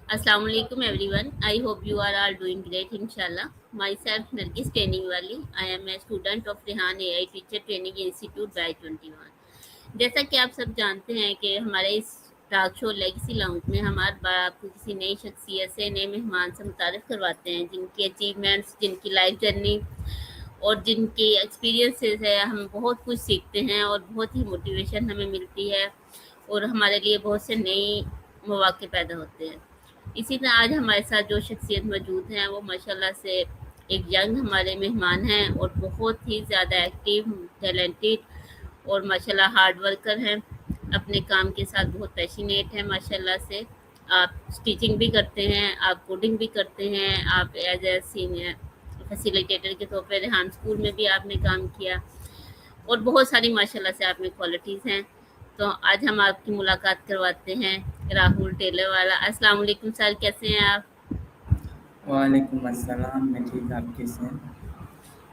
Assalamu alaikum everyone. I hope you are all doing great inshallah. Myself Nargis Training Wali. I am a student of Rehan AI Teacher Training Institute by 21. जैसा कि आप सब जानते हैं कि हमारे इस टॉक शो लेगेसी लाउंज में हम हर बार आपको किसी नई शख्सियत से नए मेहमान से मुतारिफ करवाते हैं जिनकी अचीवमेंट्स, जिनकी लाइफ जर्नी और जिनके एक्सपीरियंसेस है हम बहुत कुछ सीखते हैं और बहुत ही मोटिवेशन हमें मिलती है और हमारे लिए बहुत से नए मौके पैदा होते हैं। इसी तरह आज हमारे साथ जो शख्सियत मौजूद हैं वो माशाल्लाह से एक यंग हमारे मेहमान हैं और बहुत ही ज़्यादा एक्टिव, टैलेंटेड और माशाल्लाह हार्ड वर्कर हैं। अपने काम के साथ बहुत पैशनेट हैं माशाल्लाह से। आप टीचिंग भी करते हैं, आप कोडिंग भी करते हैं, आप एज ए सीनियर फैसिलिटेटर के तौर पे रेहान स्कूल में भी आपने काम किया और बहुत सारी माशाल्लाह से आप में क्वालिटीज़ हैं। तो आज हम आपकी मुलाकात करवाते हैं राहुल टेलर वाला। अस्सलाम वालेकुम सर, कैसे हैं आप? वालेकुम अस्सलाम। मैं ठीक, आप कैसे हैं?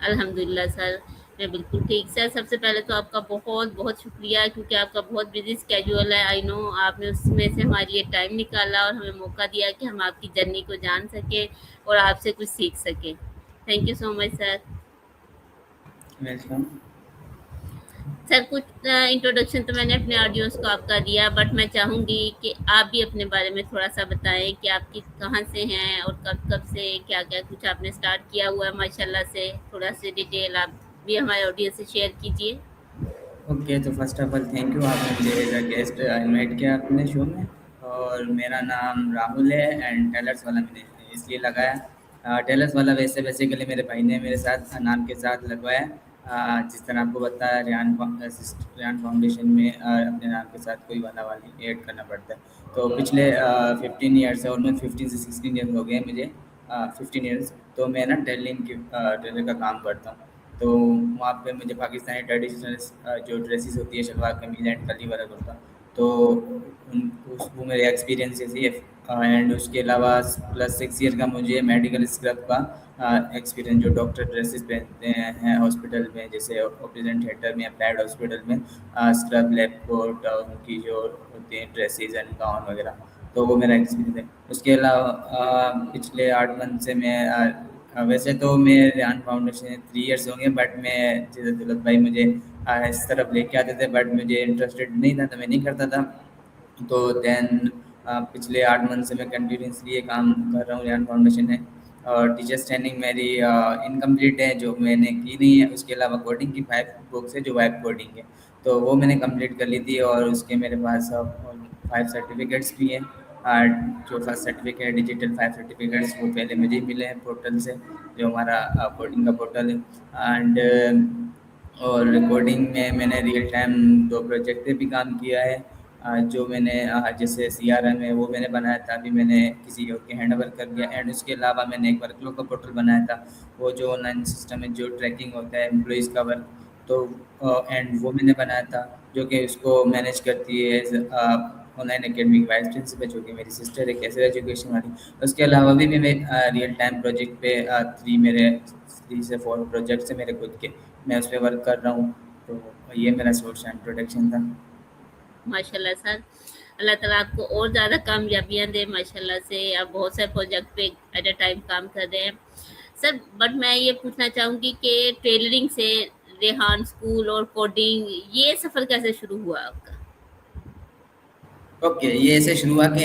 अल्हम्दुलिल्लाह सर, मैं बिल्कुल ठीक। सर सबसे पहले तो आपका बहुत-बहुत शुक्रिया क्योंकि आपका बहुत बिज़ी स्केड्यूल है। आई नो आपने उसमें से हमारे लिए टाइम निकाला और हमें मौका दिया कि हम आपकी जर्नी को जान सकें और आपसे कुछ सीख सकें। Thank you so much sir. Welcome. Sir कुछ इंट्रोडक्शन तो मैंने अपने ऑडियंस को आपका दिया बट मैं चाहूँगी कि आप भी अपने बारे में थोड़ा-सा बताएँ कि आप किस कहाँ से हैं और कब-कब से क्या-क्या कुछ आपने स्टार्ट किया हुआ है माशाल्लाह से? थोड़ा-सी डिटेल आप भी हमारे ऑडियंस से शेयर कीजिए। ओके, तो first of all thank you, आपने मुझे एज अ गेस्ट इनवाइट किया अपने शो में। और मेरा नाम राहुल है एंड टेलर्स वाला मैंने इसलिए लगाया। टेलर्स वाला वैसे बेसिकली मेरे भाई ने मेरे साथ नाम के साथ लगवाया। जिस तरह आपको बताया रेहान फाउंडेशन में अपने नाम के साथ कोई वाला वाली ऐड करना पड़ता है। तो पिछले 15 ईयर्स से ऑलमोस्ट 15 से 16 ईयर्स हो गए मुझे। 15 ईयर्स तो मैं ना टेलर का काम करता हूँ। तो वहाँ पे मुझे पाकिस्तानी ट्रेडिशनल जो ड्रेसेस होती है, शलवार कमीज़ एंड कली वर्क होता, तो वो मेरे एक्सपीरियंसेस ही है। एंड उसके अलावा प्लस 6 ईयर का मुझे मेडिकल स्क्रब का एक्सपीरियंस, जो डॉक्टर ड्रेसेस पहनते हैं हॉस्पिटल में, जैसे ऑपरेशन थिएटर में, अप्लाइड हॉस्पिटल में स्क्रब, लैब कोट और उनकी जो होती हैं ड्रेसेस एंड गाउन वगैरह, तो वो मेरा एक्सपीरियंस है। उसके अलावा पिछले 8 मंथ से मैं वैसे तो मैं रेहान फाउंडेशन 3 ईयर्स होंगे, बट मैं जैसे दौलत भाई मुझे इस तरफ लेके आते थे, बट मुझे इंटरेस्टेड नहीं था तो मैं नहीं करता था। तो देन पिछले 8 मंथ से मैं कंटिन्यूसली ये काम कर रहा हूँ रेहान फाउंडेशन है। और टीचर्स ट्रेनिंग मेरी इनकम्प्लीट है, जो मैंने की नहीं है। उसके अलावा कोडिंग की 5 बुक्स है जो वेब कोडिंग है, तो वो मैंने कंप्लीट कर ली थी। और उसके मेरे पास 5 सर्टिफिकेट्स भी हैं। जो फर्स्ट सर्टिफिकेट डिजिटल 5 सर्टिफिकेट्स वो पहले मुझे ही मिले हैं पोर्टल से, जो हमारा कोडिंग का पोर्टल है। और रिकॉर्डिंग में मैंने रियल टाइम 2 प्रोजेक्ट पे भी काम किया है। जो मैंने जैसे सीआरएम है वो मैंने बनाया था, अभी मैंने किसी और के हैंड ओवर कर दिया। एंड उसके अलावा मैंने एक वर्कफ्लो का पोर्टल बनाया था, वो जो ऑनलाइन सिस्टम है जो ट्रैकिंग होता है एम्प्लॉइज़ का वर्क, तो एंड वो मैंने बनाया था, जो कि उसको मैनेज करती है एज ऑनलाइन एकेडमी की वाइस प्रिंसिपल, जो कि मेरी सिस्टर है कैसे एजुकेशन वाली। उसके अलावा भी मैं रियल टाइम प्रोजेक्ट पे 3 से 4 प्रोजेक्ट्स है मेरे खुद के, मैं उस पर वर्क कर रहा हूँ। तो ये मेरा सोर्स एंड प्रोडक्शन था। माशाल्लाह सर, अल्लाह ताला आपको और ज़्यादा कामयाबियाँ दे माशाल्लाह से। आप बहुत सारे प्रोजेक्ट पे एट अ टाइम काम कर रहे हैं। सर बट मैं ये पूछना चाहूँगी कि टेलरिंग से रेहान स्कूल और कोडिंग ये सफ़र कैसे शुरू हुआ आपका? ओके, ये ऐसे शुरू हुआ कि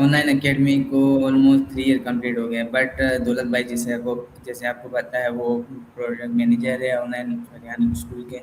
ऑनलाइन एकेडमी को ऑलमोस्ट 3 ईयर कंप्लीट हो गए, बट दौलत भाई जैसे आपको पता है वो प्रोजेक्ट मैनेजर है ऑनलाइन हरियाणा स्कूल के,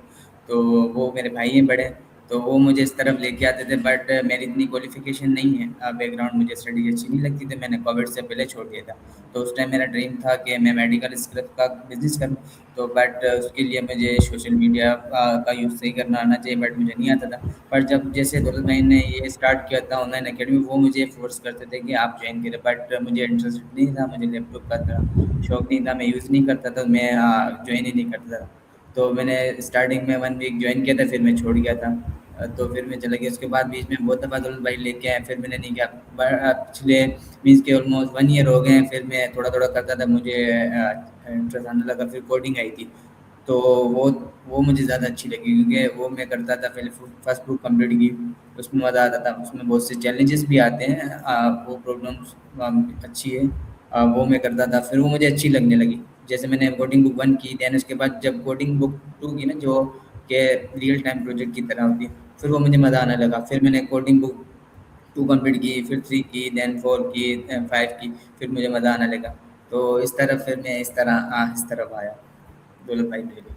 तो वो मेरे भाई हैं बड़े, तो वो मुझे इस तरफ लेके आते थे। बट मेरी इतनी क्वालिफिकेशन नहीं है, बैकग्राउंड मुझे स्टडी अच्छी नहीं लगती थी, मैंने कोविड से पहले छोड़ दिया था। तो उस टाइम मेरा ड्रीम था कि मैं मेडिकल स्क्रब का बिजनेस करूँ, तो बट उसके लिए मुझे सोशल मीडिया का यूज़ सही करना आना चाहिए, बट मुझे नहीं आता था। पर जब जैसे दौलत भाई ने ये स्टार्ट किया था ऑनलाइन एकेडमी, वो मुझे फ़ोर्स करते थे कि आप जॉइन करें, बट मुझे इंटरेस्ट नहीं था, मुझे लैपटॉप का था शौक नहीं था, मैं यूज़ नहीं करता था, मैं जॉइन ही नहीं करता था। तो मैंने स्टार्टिंग में 1 वीक जॉइन किया था, फिर मैं छोड़ गया था। तो फिर मैं चला गया। उसके बाद बीच में बहुत दफ़ा दौलत भाई लेके आए, फिर मैंने नहीं किया। पिछले मीन्स के ऑलमोस्ट 1 ईयर हो गए हैं, फिर मैं थोड़ा थोड़ा करता था, मुझे इंटरेस्ट आने लगा। फिर कोडिंग आई थी, तो वो वो मुझे ज़्यादा अच्छी लगी क्योंकि वो मैं करता था पहले फर्स्ट बुक कंप्लीट की, उसमें मज़ा आता था। उसमें बहुत से चैलेंजेस भी आते हैं, वो प्रॉब्लम्स अच्छी है। वो मैं करता था, फिर वो मुझे अच्छी लगने लगी। जैसे मैंने कोडिंग बुक 1 की, देन उसके बाद जब कोडिंग बुक 2 की ना, जो कि रियल टाइम प्रोजेक्ट की तरह होती है, फिर वो मुझे मज़ा आने लगा। फिर मैंने कोडिंग बुक 2 कंप्लीट की, फिर 3 की, देन 4 की, 5 की, फिर मुझे मज़ा आने लगा। तो इस तरह फिर मैं इस तरफ आया, दौलत भाई पहले।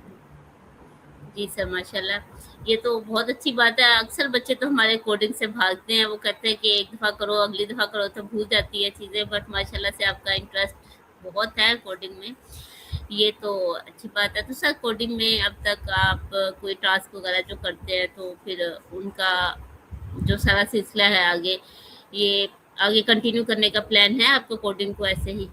जी सर, माशाल्लाह। ये तो बहुत अच्छी बात है। अक्सर बच्चे तो हमारे कोडिंग से भागते हैं, वो कहते हैं कि एक दफ़ा करो, अगली दफ़ा करो तो भूल जाती है चीज़ें, बट माशाल्लाह से आपका इंटरेस्ट बहुत है कोडिंग में। ये तो अच्छी बात है। तो सर कोडिंग में अब तक आप कोई टास्क वगैरह जो करते हैं तो फिर उनका जो सारा सिलसिला है आगे, ये आगे कंटिन्यू करने का प्लान है आपको कोडिंग को ऐसे ही?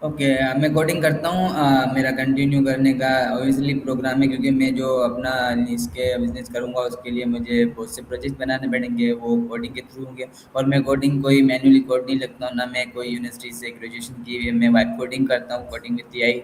ओके, मैं कोडिंग करता हूँ। मेरा कंटिन्यू करने का ऑब्वियसली प्रोग्राम है, क्योंकि मैं जो अपना इसके बिजनेस करूँगा उसके लिए मुझे बहुत से प्रोजेक्ट बनाने पड़ेंगे, वो कोडिंग के थ्रू होंगे। और मैं कोडिंग कोई मैन्युअली कोड नहीं लिखता हूँ, ना मैं कोई यूनिवर्सिटी से ग्रेजुएशन की हुई है। मैं वाइब कोडिंग करता हूँ, कोडिंग विद एआई।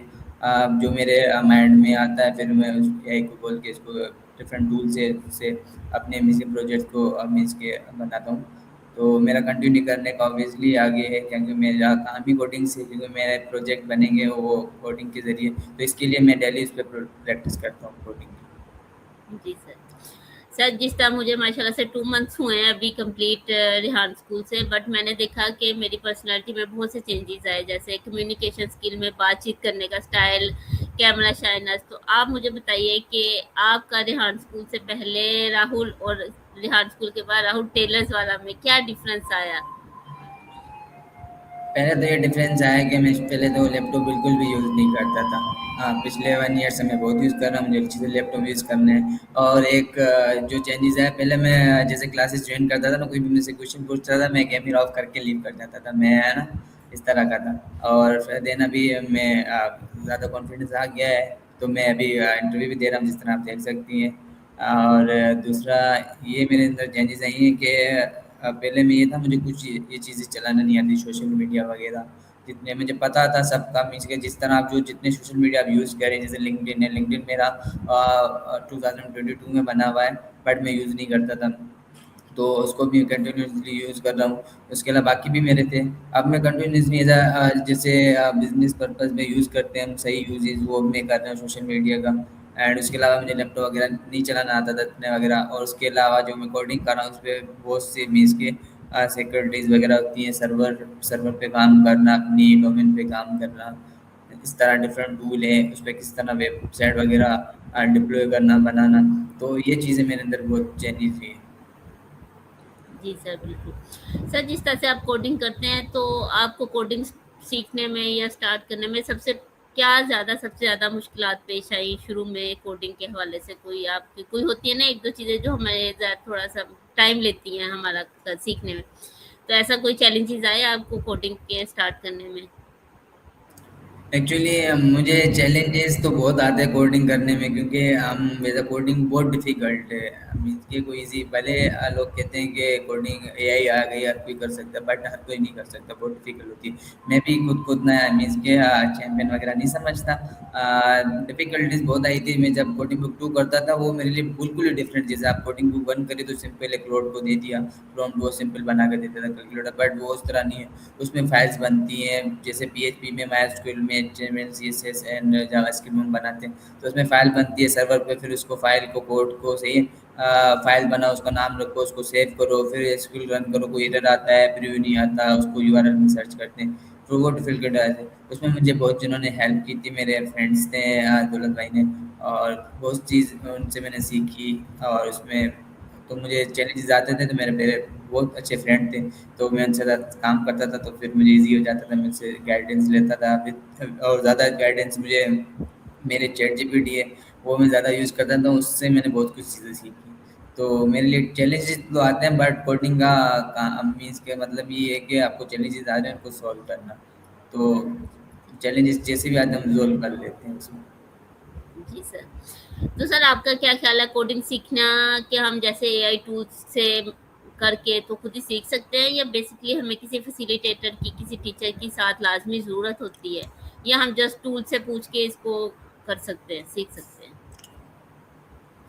जो मेरे माइंड में आता है, फिर मैं उस एआई को बोल के इसको डिफरेंट टूल से अपने मीन्स के प्रोजेक्ट को मीन्स के बनाता हूँ। तो मेरा कंटिन्यू करने का ऑब्वियसली आगे है, क्योंकि मेरा काम ही कोडिंग से, क्योंकि मेरे प्रोजेक्ट बनेंगे वो कोडिंग के ज़रिए। तो इसके लिए मैं डेली इस पे प्रैक्टिस करता हूँ कोडिंग की। जी सर। सर जिस तरह मुझे माशाल्लाह से 2 मंथ्स हुए हैं अभी कंप्लीट रेहान स्कूल से, बट मैंने देखा कि मेरी पर्सनैलिटी में बहुत से चेंजेस आए, जैसे कम्युनिकेशन स्किल में, बातचीत करने का स्टाइल, कैमरा शाइनेस। तो आप मुझे बताइए कि आपका रेहान स्कूल से पहले राहुल और रेहान स्कूल के बाद राहुल टेलर्स वाला में क्या डिफरेंस आया? पहले तो ये डिफरेंस आया कि मैं पहले तो लैपटॉप बिल्कुल भी यूज़ नहीं करता था। पिछले 1 ईयर से मैं बहुत यूज़ कर रहा हूँ, मुझे अच्छे से लैपटॉप यूज़ करना है। और एक जो चेंजेस आया, पहले मैं जैसे क्लासेस ज्वाइन करता था ना, कोई भी मुझसे क्वेश्चन पूछता था, मैं कैमरा ऑफ करके लीव कर जाता था, मैं है ना, इस तरह का था। और फिर देन अभी मैं ज़्यादा कॉन्फिडेंस आ गया है, तो मैं अभी इंटरव्यू भी दे रहा हूँ, जिस तरह आप देख सकती हैं। और दूसरा ये मेरे अंदर चेंजेस आई हैं कि पहले में ये था, मुझे कुछ ये चीज़ें चलाना नहीं आती, सोशल मीडिया वगैरह। जितने मुझे पता था सबका मीन्स के, जिस तरह आप जो जितने सोशल मीडिया आप यूज़ करें, जैसे लिंक्डइन है, लिंक्डइन मेरा 2022 में बना हुआ है, बट मैं यूज़ नहीं करता था। तो उसको भी कंटिन्यूअसली यूज़ कर रहा हूँ। उसके अलावा बाकी भी मेरे थे। अब मैं कंटिन्यूअसली जैसे बिज़नेस पर्पज़ में यूज़ करते हैं हम, सही यूज़ेज़ वो मैं कर रहा हूँ सोशल मीडिया का। एंड उसके अलावा मुझे लैपटॉप वगैरह नहीं चलाना आता था इतने वगैरह। और उसके अलावा जो मैं कोडिंग कर रहा हूँ, उसपे बहुत से मीन्स के सिक्योरिटीज़ वगैरह होती हैं, सर्वर सर्वर पे काम करना, अपनी डोमेन पे काम करना, इस तरह डिफरेंट टूल हैं, उस पे किस तरह वेबसाइट वगैरह डिप्लॉय करना, बनाना। तो ये चीज़ें मेरे अंदर बहुत चेंजेस हुई हैं। जी सर, बिल्कुल। सर जिस तरह से आप कोडिंग करते हैं तो आपको कोडिंग सीखने में या स्टार्ट करने में सबसे ज़्यादा मुश्किलात पेश आई शुरू में कोडिंग के हवाले से? कोई आपकी कोई होती है ना 1-2 चीज़ें जो हमें थोड़ा-सा टाइम लेती हैं हमारा सीखने में। तो ऐसा कोई चैलेंजेस आए आपको कोडिंग के स्टार्ट करने में? एक्चुअली मुझे चैलेंजेस तो बहुत आते हैं कोडिंग करने में, क्योंकि हम वैसा कोडिंग बहुत डिफिकल्ट है। मीन्स के कोई इजी भले लोग कहते हैं कि कोडिंग एआई आ गई, हर कोई कर सकता है, बट हर कोई नहीं कर सकता, बहुत डिफिकल्ट होती है। मैं भी खुद खुद ना मीन्स के चैंपियन वगैरह नहीं समझता। डिफिकल्टीज बहुत आई थी। मैं जब कोडिंग बुक 2 करता था, वो मेरे लिए बिल्कुल ही डिफरेंट। जैसे आप कोडिंग बुक 1 करी तो सिंपल एक कोड को दे दिया, प्रॉम्प्ट वो सिंपल बना के देता था कैलकुलेटर, बट वो उस तरह नहीं है। उसमें फाइल्स बनती हैं, जैसे पीएचपी में, माइस्क्ल में, एचटीएमएल सीएसएस एंड जावास्क्रिप्ट में हम बनाते हैं, तो उसमें फाइल बनती है सर्वर पे। फिर उसको फाइल को कोड को सही फाइल बनाओ, उसका नाम रखो, उसको सेव करो, फिर एसक्यूएल रन करो, कोई एरर आता है, प्रीव्यू नहीं आता, उसको यूआरएल में सर्च करते हैं, फिर वो डिफिकल्ट है। उसमें मुझे बहुत जिन्होंने हेल्प की थी, मेरे फ्रेंड्स थे, दौलत भाई ने। और बहुत चीज़ उनसे मैंने सीखी। और उसमें तो मुझे चैलेंजेस आते थे, तो मेरे बहुत अच्छे फ्रेंड थे, तो मैं उनसे साथ काम करता था, तो फिर मुझे ईज़ी हो जाता था, मैं उनसे गाइडेंस लेता था। फिर और ज़्यादा गाइडेंस मुझे मेरे चैट जीपीटी है, वो मैं ज़्यादा यूज़ करता था, उससे मैंने बहुत कुछ चीज़ें सीखी। तो मेरे लिए चैलेंजेस तो आते हैं, बट कोडिंग का मीन्स के मतलब ये है कि आपको चैलेंजेस आ रहे हैं, उनको सॉल्व करना। तो चैलेंजेस जैसे भी आते हैं, हम सॉल्व कर लेते हैं उसमें। जी सर। तो सर आपका क्या ख्याल है कोडिंग सीखना कि हम जैसे एआई टूल्स से करके तो खुद ही सीख सकते हैं, या बेसिकली हमें किसी फैसिलिटेटर की, किसी टीचर की साथ लाज़मी ज़रूरत होती है? या हम जस्ट टूल से पूछ के इसको कर सकते हैं, सीख सकते हैं?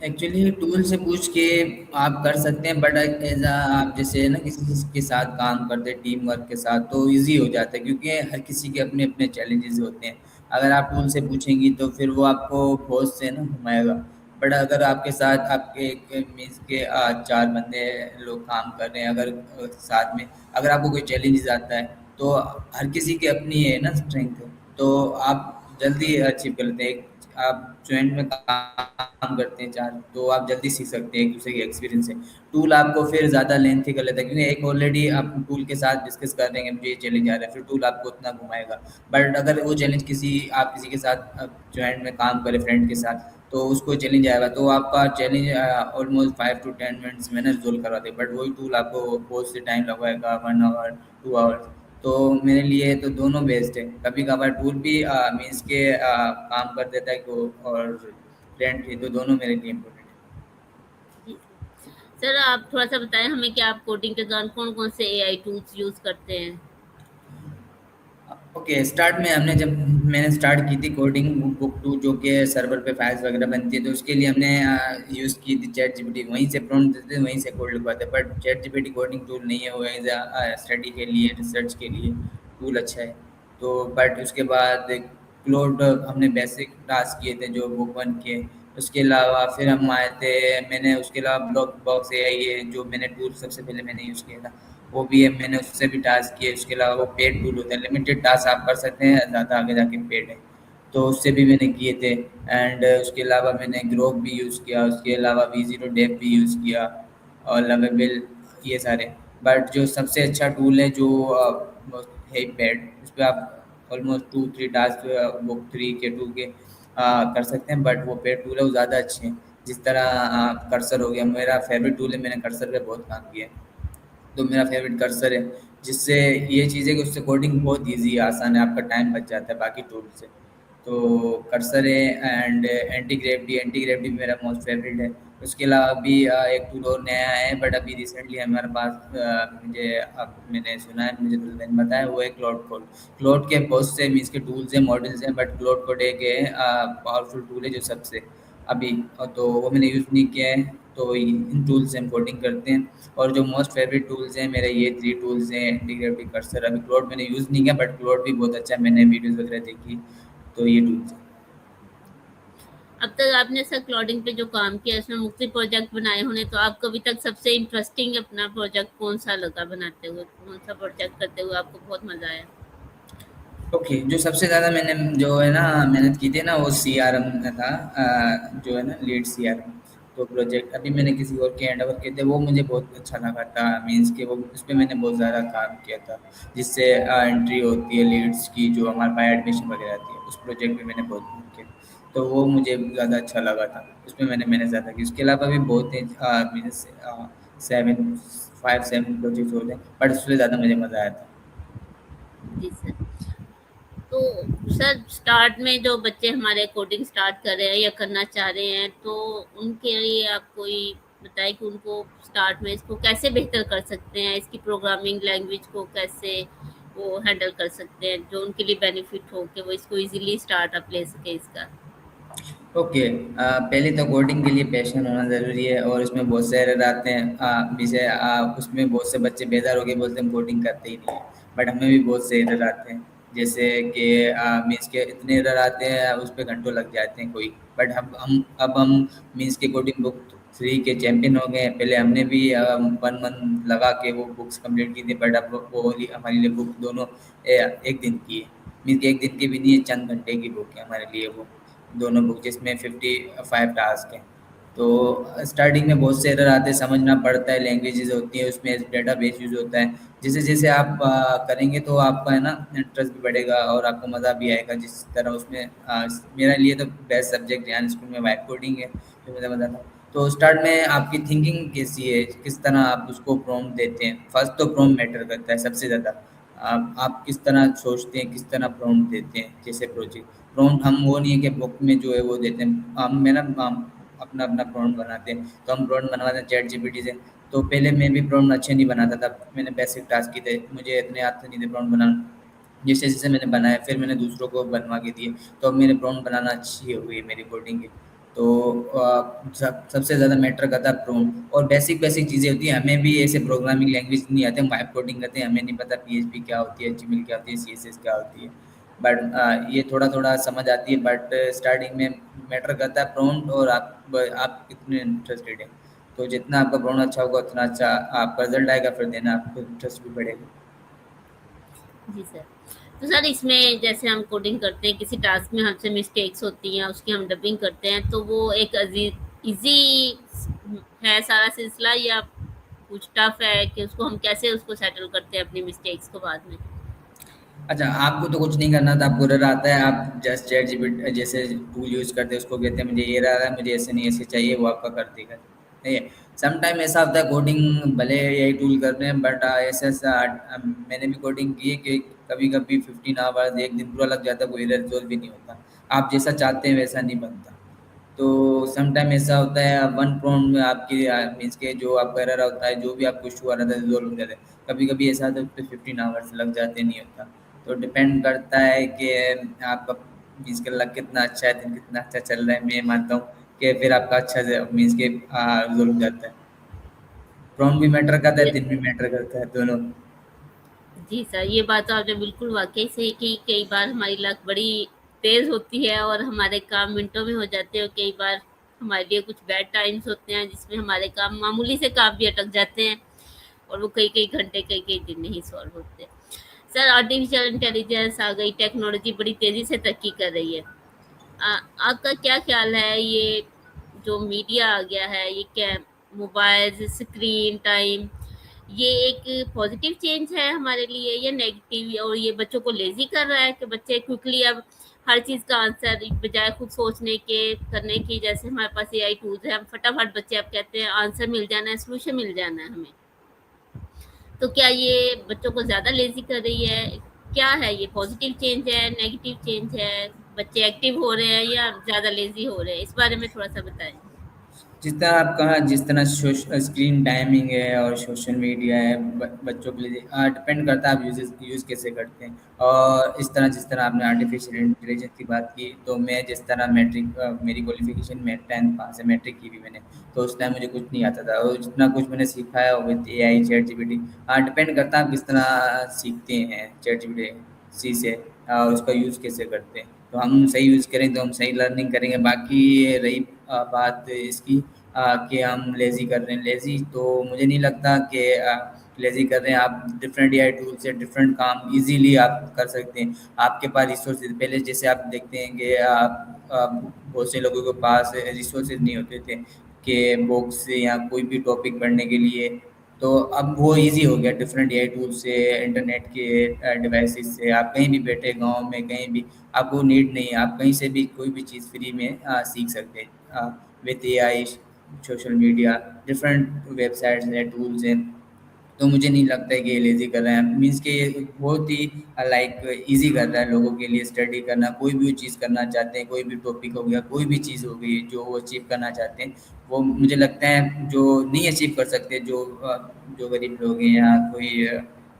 एक्चुअली टूल से पूछ के आप कर सकते हैं, बट एज आप जैसे ना किसी चीज़ के साथ काम करते हैं टीम वर्क के साथ, तो इजी हो जाता है, क्योंकि हर किसी के अपने अपने चैलेंजेस होते हैं। अगर आप टूल से पूछेंगी तो फिर वो आपको बहुत से ना घुमाएगा। बट अगर आपके साथ आपके मीन्स के चार बंदे लोग काम कर रहे हैं, अगर साथ में अगर आपको कोई चैलेंजेस आता है, तो हर किसी की अपनी है ना स्ट्रेंथ है, तो आप जल्दी अचीव कर लेते हैं। आप जॉइंट में काम करते हैं चार, तो आप जल्दी सीख सकते हैं एक दूसरे के एक्सपीरियंस से। टूल आपको फिर ज़्यादा लेंथी कर लेता है, क्योंकि एक ऑलरेडी आप टूल के साथ डिस्कस कर देंगे मुझे ये चैलेंज आ रहा है, फिर टूल आपको उतना घुमाएगा। बट अगर वो चैलेंज आप किसी के साथ जॉइंट में काम करें फ्रेंड के साथ, तो उसको चैलेंज आएगा, तो आपका चैलेंज ऑलमोस्ट 5 to 10 मिनट्स में ना रिजोल्व करवा दे। बट वही टूल आपको बहुत से टाइम लगवाएगा, 1 आवर 2 आवर्स। तो मेरे लिए तो दोनों बेस्ट है। कभी कभार टूल भी मीन्स के काम कर देता है और फ्रेंड भी, तो दोनों मेरे लिए इम्पोर्टेंट है। जी सर, आप थोड़ा सा बताएं हमें कि आप कोडिंग के दौरान कौन कौन से एआई टूल्स यूज करते हैं? ओके, स्टार्ट में हमने जब मैंने स्टार्ट की थी कोडिंग बुक टू, जो कि सर्वर पे फाइल्स वगैरह बनती है, तो उसके लिए हमने यूज़ की थी चैट जीपीटी। वहीं से प्रॉम्प्ट देते थे, वहीं से कोड लिखवाते। But ChatGPT coding tool नहीं है, वो एज स्टडी के लिए, रिसर्च के लिए टूल अच्छा है। तो बट उसके बाद क्लोड हमने बेसिक टास्क किए थे जो बुक वन के। उसके अलावा फिर हम आए थे, मैंने उसके अलावा ब्लॉक बॉक्स एआई है जो मैंने टूल सबसे पहले मैंने यूज़ किया था, वो भी है, मैंने उससे भी टास्क किए। उसके अलावा वो पेड टूल होता है, लिमिटेड टास्क आप कर सकते हैं, ज़्यादा आगे जाके पेड है, तो उससे भी मैंने किए थे। एंड उसके अलावा मैंने ग्रोक भी यूज़ किया, उसके अलावा वी जीरो डेव भी यूज़ किया, और लवेबल, ये सारे। बट जो सबसे अच्छा टूल है जो है पेड, उस पर आप ऑलमोस्ट 2 3 टास्क बुक थ्री के टू के कर सकते हैं। बट वो पेड टूल है, वो ज़्यादा अच्छे हैं। जिस तरह कर्सर हो गया, मेरा फेवरेट टूल है, मैंने कर्सर पे बहुत काम किया है, तो मेरा फेवरेट कर्सर है। जिससे ये चीज़ है कि उससे कोडिंग बहुत ईजी है, आसान है, आपका टाइम बच जाता है बाकी टूल से। तो कर्सर है। एंड एंटी ग्रेविटी मेरा मोस्ट फेवरेट है। उसके अलावा अभी एक टूल और नया है, बट अभी रिसेंटली हमारे पास मुझे अब मैंने सुना है, मुझे तो मैंने बताया, वो है क्लाउड कोड। क्लाउड के बहुत से मीन्स के टूल्स हैं, मॉडल्स हैं, बट क्लाउड कोड एक है पावरफुल टूल है जो सबसे अभी, तो वो मैंने यूज़ नहीं किया है। तो इन टूल से हम कोडिंग करते हैं। और जो मोस्ट फेवरेट टूल्स हैं मेरे, ये 3 टूल्स हैं, इंटीग्रेटिव कर्सर। अभी क्लाउड मैंने यूज़ नहीं किया, बट क्लाउड भी बहुत अच्छा है, मैंने वीडियोज़ वगैरह देखी, तो ये टूल्स हैं। अब तक आपने सर क्लॉडिंग पे जो काम किया उसमें मुख्तलिफ प्रोजेक्ट बनाए होंगे, तो आपको अभी तक सबसे इंटरेस्टिंग अपना प्रोजेक्ट कौन सा लगा बनाते हुए? कौन सा प्रोजेक्ट करते हुए आपको बहुत मजा आया? ओके, जो सबसे ज़्यादा मैंने जो है ना मेहनत की थी ना, वो सीआरएम में था। जो है ना लीड सीआरएम, तो प्रोजेक्ट अभी मैंने किसी और के हैंड ओवर किए थे, वो मुझे बहुत अच्छा लगा था। मीन्स के वो उस पे मैंने बहुत ज़्यादा काम किया था, जिससे एंट्री होती है लीड्स की, जो हमारे पास एडमिशन वगैरह आती है, उस प्रोजेक्ट में मैंने बहुत काम किया, तो वो मुझे ज़्यादा अच्छा लगा था। उसमें मैंने मेहनत ज़्यादा की। उसके अलावा भी बहुत ही मीन्स 7 प्रोजेक्ट होते हैं, बट उससे ज़्यादा मुझे मज़ा आया था। जी सर। तो सर, स्टार्ट में जो बच्चे हमारे कोडिंग स्टार्ट कर रहे हैं या करना चाह रहे हैं, तो उनके लिए आप कोई बताएं कि उनको स्टार्ट में इसको कैसे बेहतर कर सकते हैं, इसकी प्रोग्रामिंग लैंग्वेज को कैसे वो हैंडल कर सकते हैं जो उनके लिए बेनिफिट हो, कि वो इसको इजीली स्टार्टअप ले सके इसका? ओके, पहले तो कोडिंग के लिए पैशन होना ज़रूरी है, और उसमें बहुत से एरर आते हैं। जैसे उसमें बहुत से बच्चे बेजार होके बोलते हैं हम कोडिंग करते ही नहीं है, बट हमें भी बहुत से एरर आते हैं। जैसे कि मीन्स के इतने एरर आते हैं, उस पे घंटों लग जाते हैं कोई। बट अब हम मीन्स के कोडिंग बुक थ्री के चैंपियन हो गए हैं। पहले हमने भी 1 मंथ लगा के वो बुक्स कंप्लीट की थी, बट अब वो हमारे लिए बुक दोनों एक दिन की है। मीन्स के एक दिन की भी नहीं है, चंद घंटे की बुक है हमारे लिए वो दोनों बुक, जिसमें 55 टास्क हैं। तो स्टार्टिंग में बहुत से एरर आते हैं, समझना पड़ता है, लैंग्वेजेस होती है उसमें, डेटाबेस यूज़ होता है। जैसे जैसे आप करेंगे तो आपका है ना इंटरेस्ट भी बढ़ेगा, और आपको मज़ा भी आएगा। जिस तरह उसमें मेरे लिए तो बेस्ट सब्जेक्ट यहाँ स्कूल में वाइब कोडिंग है, जो मुझे मज़ा आता। तो स्टार्ट में आपकी थिंकिंग कैसी है, किस तरह आप उसको प्रॉम्प्ट देते हैं, फर्स्ट तो प्रॉम्प्ट मैटर करता है सबसे ज़्यादा। आप किस तरह सोचते हैं, किस तरह प्रॉम्प्ट देते हैं। जैसे प्रोजेक्ट प्रॉम्प्ट हम वो नहीं है कि बुक में जो है वो देते हैं, हम में ना हम अपना अपना प्रॉम्प्ट बनाते हैं। तो हम प्रॉम्प्ट बनवाते हैं चैट जीपीटी से। तो पहले मैं भी प्रॉम्प्ट अच्छे नहीं बनाता था, मैंने बेसिक टास्क की थे, मुझे इतने आते नहीं थे प्रॉम्प्ट बनाना। जैसे-जैसे मैंने बनाया फिर मैंने दूसरों को बनवा के दिए, तो अब मेरे प्रॉम्प्ट बनाना अच्छी हो गई है मेरी कोडिंग की। तो सबसे ज़्यादा मैटर करता है प्रॉम्प्ट और बेसिक-बेसिक चीज़ें होती हैं, हमें भी ऐसे प्रोग्रामिंग लैंग्वेज नहीं आते, हम वाइब कोडिंग करते हैं, हमें नहीं पता पीएचपी क्या होती है, एचटीएमएल क्या होती है, सीएसएस क्या होती है। बट ये थोड़ा-थोड़ा समझ आती है बट स्टार्टिंग में मैटर करता है प्रॉम्प्ट और आप कितने इंटरेस्टेड हैं। तो जितना आपका प्रॉम्प्ट अच्छा होगा उतना अच्छा आपका रिज़ल्ट आएगा, फिर देना आपको इंटरेस्ट भी बढ़ेगा। जी सर। तो सर इसमें जैसे हम कोडिंग करते हैं, किसी टास्क में हमसे मिस्टेक्स होती हैं, उसकी हम डबिंग करते हैं, तो वो एक ईज़ी है सारा सिलसिला, या कुछ टफ है कि उसको हम कैसे उसको सेटल करते हैं अपनी मिस्टेक्स को बाद में? अच्छा, आपको तो कुछ नहीं करना था, आपको एरर आता है, आप जस्ट चैटजीपीटी जैसे टूल यूज़ करते हैं, उसको कहते हैं मुझे ये एरर आ रहा है, मुझे ऐसे नहीं ऐसे चाहिए, वो आपका कर देगा। ठीक है? सम टाइम ऐसा होता है कोडिंग भले एआई टूल कर रहे हैं बट ऐसा मैंने भी कोडिंग की है कि कभी-कभी 15 आवर्स 1 दिन पूरा लग जाता है, कोई एरर रिज़ॉल्व भी नहीं होता। आप जैसा चाहते हैं वैसा नहीं बनता। तो सम टाइम ऐसा होता है वन प्रॉम्प्ट में आपकी मीन्स के जो आपका एरर होता है, जो भी आपको इश्यू आ रहा था रिज़ॉल्व हो जाता है। कभी-कभी ऐसा होता है उसपे 15 आवर्स लग जाते हैं, नहीं होता। तो डिपेंड करता है कि आपका मीन्स के लक कितना अच्छा है, दिन कितना अच्छा चल रहा है। मैं मानता हूँ कि फिर आपका अच्छा ज मीन्स के रिज़ॉल्व हो जाता है। प्रॉम्प्ट भी मैटर करता है, ये दिन भी मैटर करता है, दोनों। जी सर, ये बात तो आपने बिल्कुल वाक़ई सही की, कई बार हमारी लक बड़ी तेज़ होती है और हमारे काम मिनटों में हो जाते हैं, और कई बार हमारे लिए कुछ बैड टाइम्स होते हैं जिसमें हमारे काम, मामूली से काम भी अटक जाते हैं, और वो कई-कई घंटे, कई-कई दिन नहीं सॉल्व होते। सर आर्टिफ़िशियल इंटेलिजेंस आ गई, टेक्नोलॉजी बड़ी तेज़ी से तरक्की कर रही है। आपका क्या ख़्याल है, ये जो मीडिया आ गया है, ये क्या मोबाइल, स्क्रीन टाइम, ये एक पॉजिटिव चेंज है हमारे लिए या नेगेटिव, और ये बच्चों को लेज़ी कर रहा है कि बच्चे क्विकली अब हर चीज़ का आंसर बजाय खुद सोचने के, करने की, जैसे हमारे पास एआई टूल्स हैं, हम फटाफट, बच्चे अब कहते हैं आंसर मिल जाना है, सॉल्यूशन मिल जाना है हमें। तो क्या ये बच्चों को ज़्यादा लेज़ी कर रही है? क्या है ये, पॉजिटिव चेंज है, नेगेटिव चेंज है? बच्चे एक्टिव हो रहे हैं या ज़्यादा लेज़ी हो रहे हैं? इस बारे में थोड़ा-सा बताएँ। जिस तरह आप कहा जिस तरह स्क्रीन टाइमिंग है और सोशल मीडिया है बच्चों के लिए डिपेंड करता है आप यूज़ कैसे करते हैं। और इस तरह जिस तरह आपने आर्टिफिशियल इंटेलिजेंस की बात की, तो मैं जिस तरह मैट्रिक मेरी क्वालिफिकेशन में 10th पास है, मैट्रिक की भी मैंने, तो उस टाइम मुझे कुछ नहीं आता था और जितना कुछ मैंने सीखा है with A I chat G P T. Depend करता है आप किस तरह सीखते हैं चैट जी पी टी से और उसका यूज़ कैसे करते हैं। तो हम सही यूज़ करें तो हम सही लर्निंग करेंगे। बाकी ये रही बात इसकी कि हम लेज़ी कर रहे हैं। लेज़ी तो मुझे नहीं लगता कि लेज़ी कर रहे हैं। आप डिफरेंट एआई टूल से डिफरेंट काम ईज़िली आप कर सकते हैं। आपके पास रिसोर्सेज़ पहले जैसे आप देखते हैं कि बहुत से लोगों के पास रिसोर्सेज़ नहीं होते थे कि बुक्स से या कोई भी टॉपिक पढ़ने के लिए। तो अब वो ईज़ी हो गया डिफरेंट एआई टूल से, इंटरनेट के डिवाइसेज़ से। आप कहीं भी बैठे गाँव में कहीं भी, आपको नीड नहीं है, आप कहीं से भी कोई भी चीज़ फ्री में सीख सकते हैं with AI, social media, different websites हैं, टूल्स हैं। तो मुझे नहीं लगता है कि ये लेज़ी कर रहे हैं, मीन्स कि ये बहुत ही लाइक ईज़ी कर रहा है लोगों के लिए स्टडी करना। कोई भी चीज़ करना चाहते हैं, कोई भी टॉपिक हो गया, कोई भी चीज़ हो गई जो वो अचीव करना चाहते हैं, वो मुझे लगता है जो नहीं अचीव कर सकते, जो गरीब लोग हैं या कोई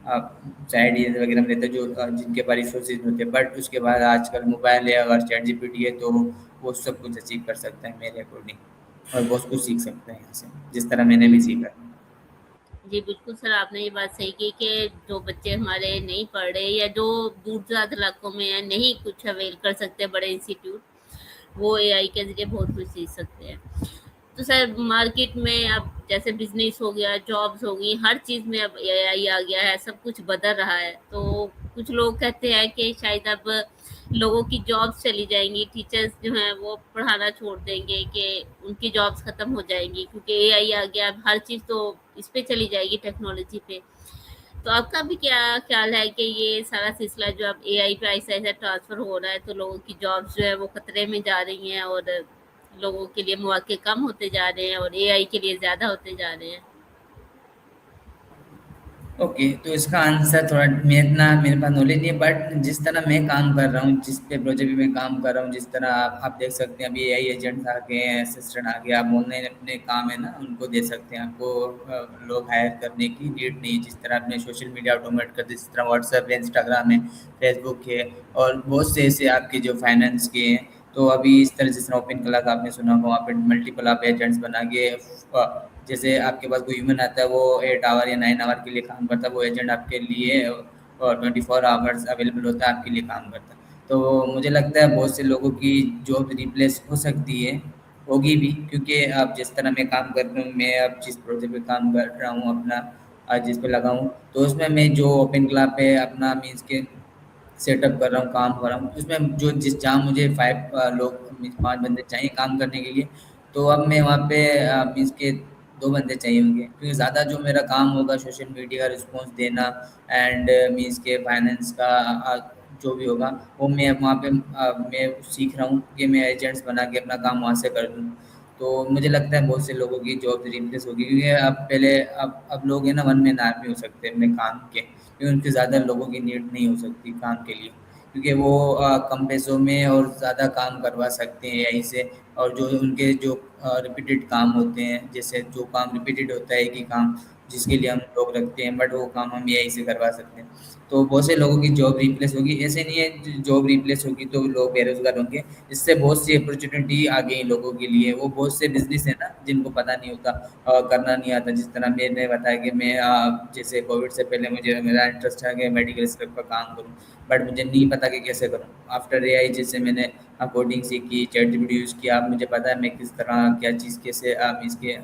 साइड वगैरह में रहते हैं, जो जिनके पास रिसोर्सेज नहीं होते, बट उसके बाद आजकल मोबाइल है, अगर चैट जीपीटी है, तो वो सब कुछ अचीव कर सकता है मेरे अकॉर्डिंग, और बहुत कुछ सीख सकता है यहाँ से, जिस तरह मैंने भी सीखा। जी, बिल्कुल सर, आपने ये बात सही की कि जो बच्चे हमारे नहीं पढ़ रहे या जो दूर-दराज़ इलाकों में हैं, नहीं कुछ अवेल कर सकते बड़े इंस्टीट्यूट, वो एआई के ज़रिए बहुत कुछ सीख सकते हैं। तो सर मार्केट में अब जैसे बिज़नेस हो गया, जॉब्स हो गई, हर चीज़ में अब एआई आ गया है, सब कुछ बदल रहा है। तो कुछ लोग कहते हैं कि शायद अब लोगों की जॉब्स चली जाएँगी, टीचर्स जो हैं वो पढ़ाना छोड़ देंगे, कि उनकी जॉब्स खत्म हो जाएँगी क्योंकि एआई आ गया, अब हर चीज़ तो इस पे चली जाएगी, टेक्नोलॉजी पे। तो आपका भी क्या ख़्याल है कि ये सारा सिलसिला जो अब एआई पे ऐसा-ऐसा ट्रांसफ़र हो रहा है, तो लोगों की जॉब्स जो है वो खतरे में जा रही हैं, और लोगों के लिए मौके कम होते जा रहे हैं और एआई के लिए ज़्यादा होते जा रहे हैं? ओके, तो इसका आंसर थोड़ा मैं इतना मेरे पास नॉलेज नहीं है, बट जिस तरह मैं काम कर रहा हूँ, जिस पे प्रोजेक्ट पे मैं काम कर रहा हूँ, जिस तरह आप देख सकते हैं अभी एआई एजेंट्स आ गए हैं, असिस्टेंट आ गया, आप ऑनलाइन अपने काम है ना उनको दे सकते हैं, आपको लोग हायर करने की नीड नहीं है। जिस तरह आपने सोशल मीडिया ऑटोमेट कर, जिस तरह व्हाट्सएप है, इंस्टाग्राम है, फेसबुक है, और बहुत से ऐसे आपके जो फाइनेंस के हैं। तो अभी इस तरह जिस तरह ओपन क्लास आपने सुना होगा, वहाँ पे मल्टीपल आप एजेंट्स बना के जैसे आपके पास कोई ह्यूमन आता है, वो 8 आवर या 9 आवर के लिए काम करता है, वो एजेंट आपके लिए और 24 आवर्स अवेलेबल होता है, आपके लिए काम करता है। तो मुझे लगता है बहुत से लोगों की जॉब रिप्लेस हो सकती है, होगी भी, क्योंकि अब जिस तरह मैं काम कर रहा हूँ, मैं अब जिस प्रोजेक्ट पे काम कर रहा हूँ अपना, जिस पे लगा हूँ, तो उसमें मैं जो ओपन क्लास पे अपना मीन्स के सेटअप कर रहा हूँ, काम कर रहा हूँ, उसमें जो जिस जहाँ मुझे 5 लोग मीन्स 5 बंदे चाहिए काम करने के लिए, तो अब मैं वहाँ पे मीन्स के 2 बंदे चाहिए होंगे, क्योंकि ज़्यादा जो मेरा काम होगा सोशल मीडिया का रिस्पॉन्स देना एंड मीन्स के फाइनेंस का जो भी होगा, वो मैं वहाँ पे मैं सीख रहा हूँ कि मैं एजेंट्स बना के अपना काम वहाँ से कर दूँ। तो मुझे लगता है बहुत से लोगों की जॉब रिप्लेस होगी, क्योंकि अब पहले अब लोग है ना वन मैन आर्मी हो सकते हैं अपने काम के, क्योंकि उनके ज़्यादा लोगों की नीड नहीं हो सकती काम के लिए, क्योंकि वो कम पैसों में और ज़्यादा काम करवा सकते हैं यहीं से। और जो उनके जो रिपीटेड काम होते हैं, जैसे जो काम रिपीटेड होता है, एक ही काम जिसके लिए हम लोग रखते हैं, बट वो काम हम यहीं से करवा सकते हैं। तो बहुत से लोगों की जॉब रिप्लेस होगी, ऐसे नहीं है जॉब रिप्लेस होगी तो लोग बेरोजगार होंगे। इससे बहुत सी अपॉर्चुनिटी आ गई लोगों के लिए, वो बहुत से बिजनेस है ना जिनको पता नहीं होता, करना नहीं आता। जिस तरह मैंने बताया कि मैं जैसे कोविड से पहले मुझे मेरा इंटरेस्ट था कि मेडिकल स्क्रिप्ट पर काम करूँ, बट मुझे नहीं पता कि कैसे करूँ। आफ्टर एआई जैसे मैंने कोडिंग सीखी, चैट जीपीटी यूज़ किया, अब मुझे पता है मैं किस तरह क्या चीज़ कैसे इसके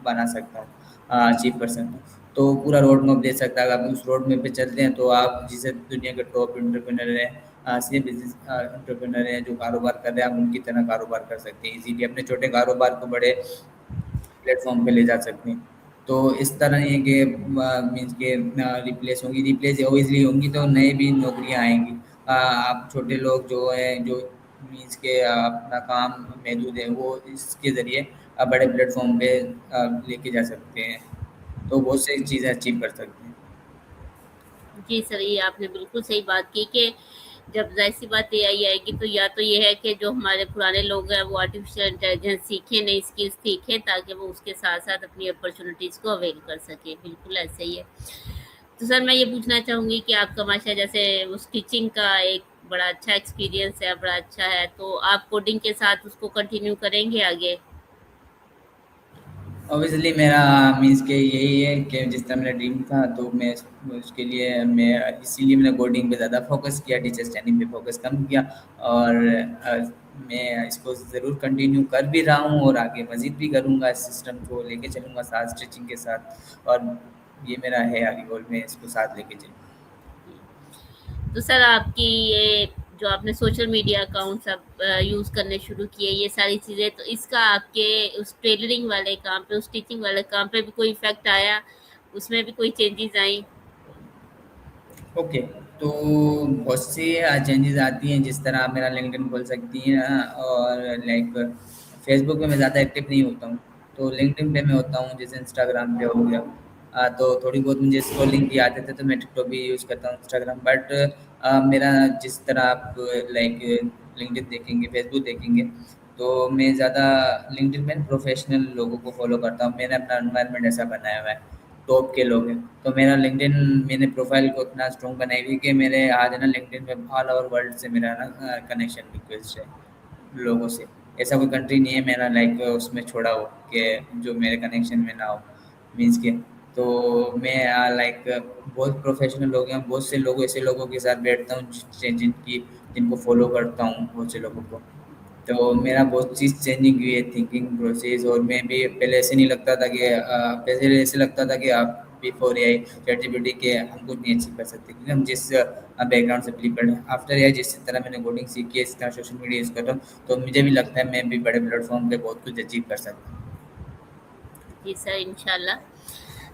बना सकता हूँ, अचीव कर सकता हूँ। तो पूरा रोड मैप दे सकता है, अगर उस रोड मैप पे चलते हैं तो आप जिसे दुनिया के टॉप एंटरप्रेन्योर हैं, से बिजनेस एंटरप्रेन्योर हैं जो कारोबार कर रहे हैं, आप उनकी तरह कारोबार कर सकते हैं इजीली, अपने छोटे कारोबार को बड़े प्लेटफॉर्म पे ले जा सकते हैं। तो इस तरह ये कि मीन्स के रिप्लेस ओबियसली होंगी तो नए भी नौकरियां आएंगी। आप छोटे लोग जो हैं, जो मीन्स के अपना काम महदूद है, वो इसके ज़रिए बड़े प्लेटफॉर्म पे लेके जा सकते हैं, तो बहुत सी चीज़ें अचीव कर सकते हैं। जी सर, ये आपने बिल्कुल सही बात की कि जब ज़ाहिर-सी बात एआई आएगी तो या तो ये है कि जो हमारे पुराने लोग हैं वो आर्टिफ़िशियल इंटेलिजेंस सीखें, नई स्किल्स सीखें ताकि वो उसके साथ-साथ अपनी अपॉर्च्युनिटीज़ को अवेल कर सकें, बिल्कुल ऐसा ही है। तो सर मैं ये पूछना चाहूँगी कि आपका माशा जैसे वो स्टिचिंग का एक बड़ा अच्छा एक्सपीरियंस है, बड़ा अच्छा है, तो आप कोडिंग के साथ उसको कंटिन्यू करेंगे आगे? ऑब्वियसली मेरा मीन्स के यही है कि जिस तरह मेरा ड्रीम था, तो मैं उसके लिए मैं इसीलिए मैंने कोडिंग पे ज़्यादा फोकस किया, टीचर्स ट्रेनिंग पे फोकस कम किया। और मैं इसको ज़रूर कंटिन्यू कर भी रहा हूँ और आगे मज़ीद भी करूँगा, इस सिस्टम को लेके चलूँगा साथ स्टिचिंग के साथ। और ये मेरा है आगे गोल, मैं इसको साथ लेके चलूँ। तो सर आपकी ये जो आपने सोशल मीडिया अकाउंट्स अब यूज़ करने शुरू किए, ये सारी चीज़ें, तो इसका आपके उस टेलरिंग वाले काम पे, उस स्टिचिंग वाले काम पे भी कोई इफ़ेक्ट आया? उसमें भी कोई चेंजेज़ आई? ओके, तो बहुत सी चेंजेस आती हैं, जिस तरह आप मेरा लिंक्डइन खोल सकती हैं, और लाइक फेसबुक पे मैं ज़्यादा एक्टिव नहीं होता हूँ, तो लिंक्डइन पे मैं होता हूँ, जैसे इंस्टाग्राम पे हो गया। तो थोड़ी बहुत मुझे स्क्रॉलिंग की आदत है, तो मैं टिकटॉक भी यूज़ करता हूँ, इंस्टाग्राम, बट मेरा जिस तरह आप लाइक लिंक्डइन देखेंगे, फेसबुक देखेंगे, तो मैं ज़्यादा लिंक्डइन में प्रोफेशनल लोगों को फॉलो करता हूँ। मैंने अपना एनवायरनमेंट ऐसा बनाया हुआ है, टॉप के लोग हैं। तो मेरा लिंक्डइन, मैंने प्रोफाइल को इतना स्ट्रॉन्ग बनाई हुई कि मेरे आज है ना लिंक्डइन में ऑल ओवर वर्ल्ड से मेरा ना कनेक्शन रिक्वेस्ट है लोगों से। ऐसा कोई कंट्री नहीं है मेरा लाइक उसमें छोड़ा हो कि जो मेरे कनेक्शन में ना हो, मीन्स के। तो मैं लाइक बहुत प्रोफेशनल लोग हैं, बहुत से लोग ऐसे लोगों के साथ बैठता हूँ जिनकी जिनको फॉलो करता हूँ बहुत से लोगों को। तो मेरा बहुत चीज़ चेंजिंग हुई है, थिंकिंग प्रोसेस। और मैं भी पहले ऐसे नहीं लगता था कि पहले ऐसे लगता था कि आप बिफोर एआई चैट जीपीटी के हम कुछ नहीं अचीव कर सकते, क्योंकि हम जिस बैकग्राउंड से बिलीव करते हैं। आफ्टर एआई जिस तरह मैंने कोडिंग सीखी है, इस तरह सोशल मीडिया यूज़ कर रहा हूँ, तो मुझे भी लगता है मैं भी बड़े प्लेटफॉर्म पे बहुत कुछ अचीव कर सकता हूँ। जी सर, इंशाल्लाह।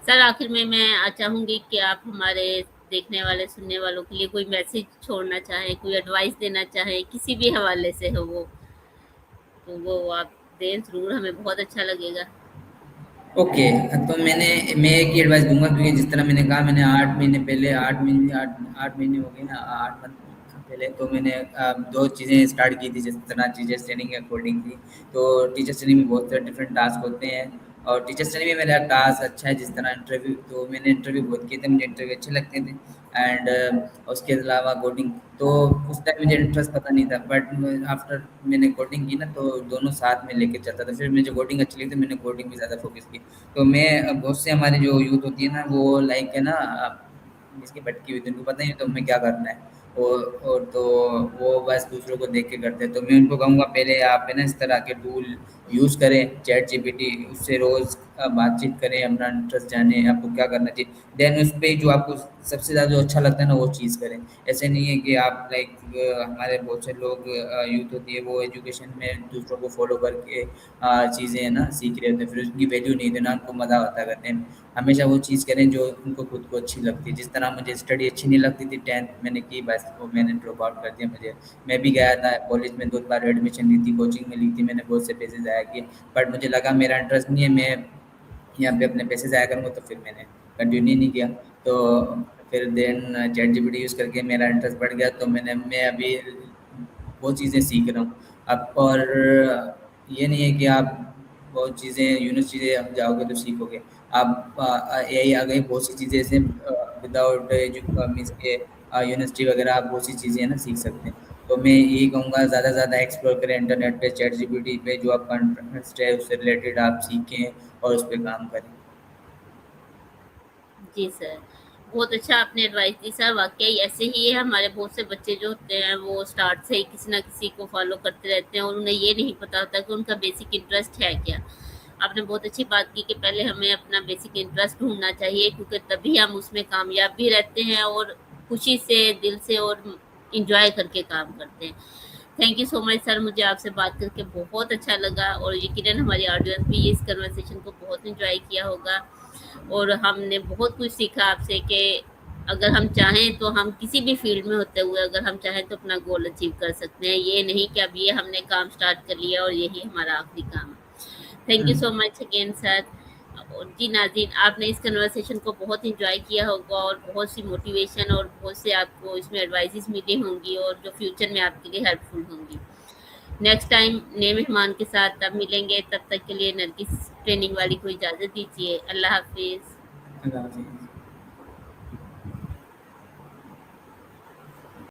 सर आखिर में मैं चाहूँगी कि आप हमारे देखने वाले, सुनने वालों के लिए कोई मैसेज छोड़ना चाहें, कोई एडवाइस देना चाहें, किसी भी हवाले से हो वो, तो वो आप दें ज़रूर, हमें बहुत अच्छा लगेगा। ओके, तो मैं एक ही एडवाइस दूँगा, क्योंकि जिस तरह मैंने कहा, मैंने 8 महीने पहले 8 महीने हो गए ना, 8 मंथ पहले तो मैंने 2 चीज़ें स्टार्ट की थी, जिस तरह टीचर्स ट्रेनिंग या कोडिंग थी। तो टीचर्स ट्रेनिंग में बहुत सारे डिफरेंट टास्क होते हैं, और टीचर्स ट्रेनिंग में मेरा टास्क अच्छा है, जिस तरह इंटरव्यू, तो मैंने इंटरव्यू बहुत किए थे, मुझे इंटरव्यू अच्छे लगते थे। एंड उसके अलावा कोडिंग, तो उस टाइम मुझे इंटरेस्ट पता नहीं था, बट आफ्टर मैंने कोडिंग की ना, तो दोनों साथ में लेके चलता था। फिर मुझे कोडिंग अच्छी लगी, तो मैंने कोडिंग पे ज़्यादा फोकस की। तो मैं बहुत से हमारी जो यूथ होती है ना, वो लाइक है ना, जिसकी भटकी हुई थी, उनको पता ही नहीं तो हमें क्या करना है। और तो वो बस दूसरों को देख के करते हैं। तो मैं उनको कहूँगा, पहले आप है ना इस तरह के टूल यूज़ करें, चैट जीपीटी, उससे रोज़ बातचीत करें, अपना इंटरेस्ट जानें, आपको क्या करना चाहिए। देन उस पे जो आपको सबसे ज़्यादा जो अच्छा लगता है ना, वो चीज़ करें। ऐसे नहीं है कि आप लाइक, हमारे बहुत से लोग यूथ होती है, वो एजुकेशन में दूसरों को फॉलो करके चीज़ें है ना सीख रहे होते हैं, फिर उसकी वैल्यू नहीं देना, उनको मज़ा आता करने में। हमेशा वो चीज़ करें जो उनको खुद को अच्छी लगती है। जिस तरह मुझे स्टडी अच्छी नहीं लगती थी, 10th मैंने की, बस वो मैंने ड्रॉप आउट कर दिया। मैं भी गया था कॉलेज में, 2 बार एडमिशन ली थी, कोचिंग में ली थी, मैंने बहुत से पैसे ज़ाया किए, बट मुझे लगा मेरा इंटरेस्ट नहीं है, मैं यहाँ पे अपने पैसे ज़ाया करूँगा, तो फिर मैंने कंटिन्यू नहीं किया। तो फिर देन चैट जीपीटी यूज़ करके मेरा इंटरेस्ट बढ़ गया, तो मैं अभी बहुत चीज़ें सीख रहा हूँ अब। और ये नहीं है कि आप बहुत चीज़ें, यूनिवर्सिटी आप जाओगे तो सीखोगे। आप एआई आ गई, बहुत सी चीज़ें ऐसे विदाउट मीन्स के यूनिवर्सिटी वगैरह, आप बहुत सी चीज़ें है ना सीख सकते हैं। तो मैं यही कहूँगा, ज़्यादा से ज़्यादा एक्सप्लोर करें इंटरनेट पे, चैट जीपीटी पे, जो आपका इंटरेस्ट है उससे रिलेटेड आप सीखें और उस पे काम करें। जी सर, बहुत अच्छा आपने एडवाइस दी सर। वाक़ई ऐसे ही है, हमारे बहुत से बच्चे जो होते हैं वो स्टार्ट से ही किसी न किसी को फ़ॉलो करते रहते हैं और उन्हें ये नहीं पता होता कि उनका बेसिक इंटरेस्ट है क्या। आपने बहुत अच्छी बात की कि पहले हमें अपना बेसिक इंटरेस्ट ढूँढना चाहिए, क्योंकि तभी हम उसमें कामयाब भी रहते हैं और खुशी से, दिल से और एन्जॉय करके काम करते हैं। Thank you so much sir, मुझे आपसे बात करके बहुत अच्छा लगा और यकीनन हमारी ऑडियंस भी इस कन्वर्सेशन को बहुत एन्जॉय किया होगा। और हमने बहुत कुछ सीखा आपसे कि अगर हम चाहें तो हम किसी भी फील्ड में होते हुए अगर हम चाहें तो अपना गोल अचीव कर सकते हैं। ये नहीं कि अब ये हमने काम स्टार्ट कर लिया और यही हमारा आखिरी काम है। Thank you hmm. So much again sir. और जी नाज़रीन, आपने इस कन्वर्सेशन को बहुत एंजॉय किया होगा और बहुत सी मोटिवेशन और बहुत से आपको इसमें एडवाइसेस मिली होंगी और जो फ्यूचर में आपके लिए हेल्पफुल होंगी। नेक्स्ट टाइम नए मेहमान के साथ तब मिलेंगे, तब तक के लिए नरगिस ट्रेनिंग वाली को इजाज़त दीजिए। अल्लाह हाफिज़। अल्लाह हाफ़िज़।